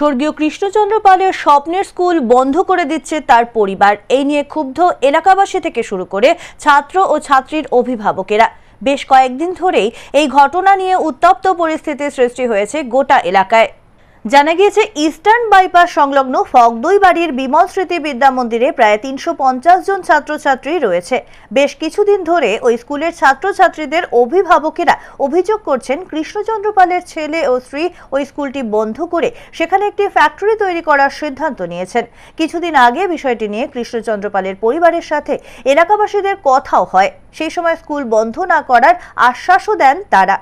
স্বর্গীয় কৃষ্ণচন্দ্র পালের স্বপ্নের স্কুল বন্ধ করে দিচ্ছে তার পরিবার। এই নিয়ে ক্ষুব্ধ এলাকাবাসী থেকে শুরু করে ছাত্র ও ছাত্রীর অভিভাবকেরা। বেশ কয়েকদিন ধরেই এই ঘটনা নিয়ে উত্তপ্ত পরিস্থিতির সৃষ্টি হয়েছে গোটা এলাকায়। জানা গিয়েছে, ইস্টার্ন বাইপাস সংলগ্ন ফগদই বাড়ির বিমল স্মৃতি বিদ্যা মন্দিরে প্রায় ৩৫০ জন ছাত্রছাত্রী রয়েছে। বেশ কিছুদিন ধরে ওই স্কুলের ছাত্রছাত্রীদের অভিভাবকেরা অভিযোগ করছেন, কৃষ্ণচন্দ্র পালের ছেলে ও স্ত্রী ওই স্কুলটি বন্ধ করে সেখানে একটি ফ্যাক্টরি তৈরি করার সিদ্ধান্ত নিয়েছেন। কিছুদিন আগে বিষয়টি নিয়ে কৃষ্ণচন্দ্র পালের পরিবারের সাথে এলাকাবাসীদের কথাও হয়। সেই সময় স্কুল বন্ধ না করার আশ্বাসও দেন তারা।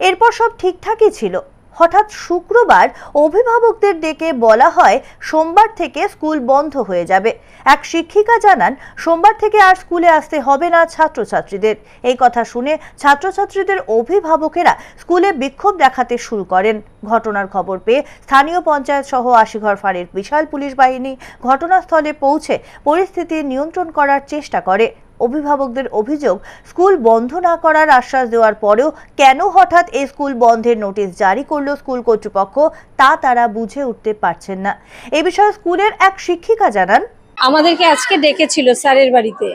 এরপর সব ঠিকঠাকই ছিল। হঠাৎ শুক্রবার অভিভাবকদের ডেকে বলা হয় সোমবার থেকে স্কুল বন্ধ হয়ে যাবে। এক শিক্ষিকা জানান, সোমবার থেকে আর স্কুলে আসতে হবে না ছাত্রছাত্রীদের। এই কথা শুনে ছাত্রছাত্রীদের অভিভাবকেরা স্কুলে বিক্ষোভ দেখাতে শুরু করেন। ঘটনার খবর পেয়ে স্থানীয় পঞ্চায়েত সহ ৮০ ঘর ফাঁড়ির বিশাল পুলিশ বাহিনী ঘটনাস্থলে পৌঁছে পরিস্থিতি নিয়ন্ত্রণ করার চেষ্টা করে। অভিভাবকদের অভিযোগ, স্কুল বন্ধ না করার আশ্বাস দেওয়ার পরেও কেন হঠাৎ এই স্কুল বন্ধের নোটিশ জারি করলো স্কুল কর্তৃপক্ষ, তা তারা বুঝে উঠতে পারছেন না। এ বিষয়ে স্কুলের এক শিক্ষিকা জানান, আমাদেরকে আজকে ডেকেছিল স্যারের বাড়িতে,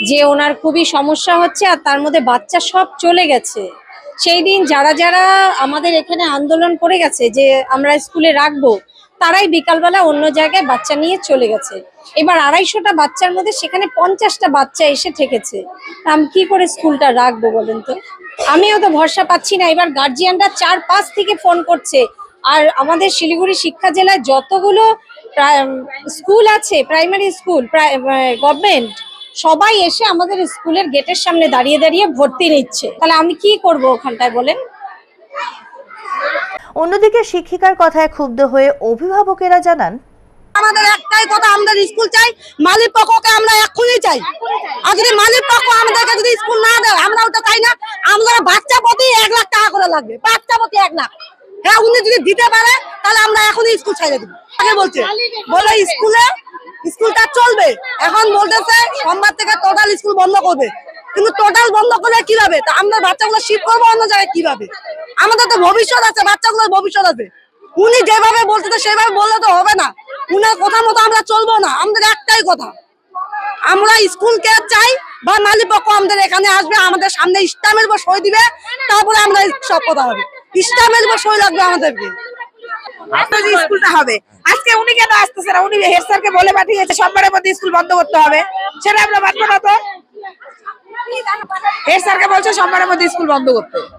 যে ওনার খুবই সমস্যা হচ্ছে আর তার মধ্যে বাচ্চা সব চলে গেছে। সেই দিন যারা যারা আমাদের এখানে আন্দোলন করে গেছে যে আমরা স্কুলে রাখবো, তারাই বিকালবেলা অন্য জায়গায় বাচ্চা নিয়ে চলে গেছে। এবার ২৫০টা বাচ্চার মধ্যে সেখানে ৫০টা বাচ্চা এসে ঠেকেছে। আমি কি করে স্কুলটা রাখবো বলেন তো? আমিও তো ভরসা পাচ্ছি না। এবার গার্জিয়ানরা ৪-৫ থেকে ফোন করছে। আর আমাদের শিলিগুড়ি শিক্ষা জেলায় যতগুলো স্কুল আছে, প্রাইমারি স্কুল, গভর্নমেন্ট, সবাই এসে আমাদের স্কুলের গেটের সামনে দাঁড়িয়ে দাঁড়িয়ে ভর্তি নিচ্ছে। তাহলে আমি কি করব ওখানটায় বলেন? অন্যদিকে শিক্ষিকার কথায় ক্ষুব্ধ হয়ে অভিভাবকেরা জানান, আমাদের একটাই কথা, আমরা স্কুল চাই, মালিক পক্ষকে আমরা এক্ষুনি চাই। আর যদি মালিক পক্ষ আমাদেরকে যদি স্কুল না দেয়, আমরা ওটা চাই না। আমরা বাচ্চা প্রতি ১ লাখ টাকা করে লাগবে, বাচ্চা প্রতি ১ লাখ। হ্যাঁ, উনি যদি দিতে পারে তাহলে আমরা এখনই স্কুল ছেড়ে দেবো। আগে বলছে বলে স্কুলটা চলবে, এখন বলতেছে সোমবার থেকে টোটাল স্কুল বন্ধ করবে। কিন্তু টোটাল বন্ধ করলে কিভাবে? তা আমরা বাচ্চাগুলো শিফট করবো অন্য জায়গায় কিভাবে? আমাদের তো ভবিষ্যৎ আছে, বাচ্চাগুলোর ভবিষ্যৎ আছে। উনি যেভাবে বলতেছে সেভাবে বললে তো হবে না। উনার কথা মতো আমরা চলবো না। আমাদের একটাই কথা, আমরা স্কুলকে চাই বা মালিক পক্ষ আমাদের এখানে আসবে, আমাদের সামনে স্টাম্পের উপর সই দিবে, তারপরে আমরা সব কথা হবে। স্টাম্পের উপর সই লাগবে আমাদেরকে। স্কুলটা হবে আজকে, উনি কেন আসতেছে না? উনি হেড স্যারকে বলে পাঠিয়েছে সোমবারের মধ্যে স্কুল বন্ধ করতে হবে, সেটা আমরা মানবো না। তো হেড স্যারকে বলছে সোমবারের মধ্যে স্কুল বন্ধ করতে।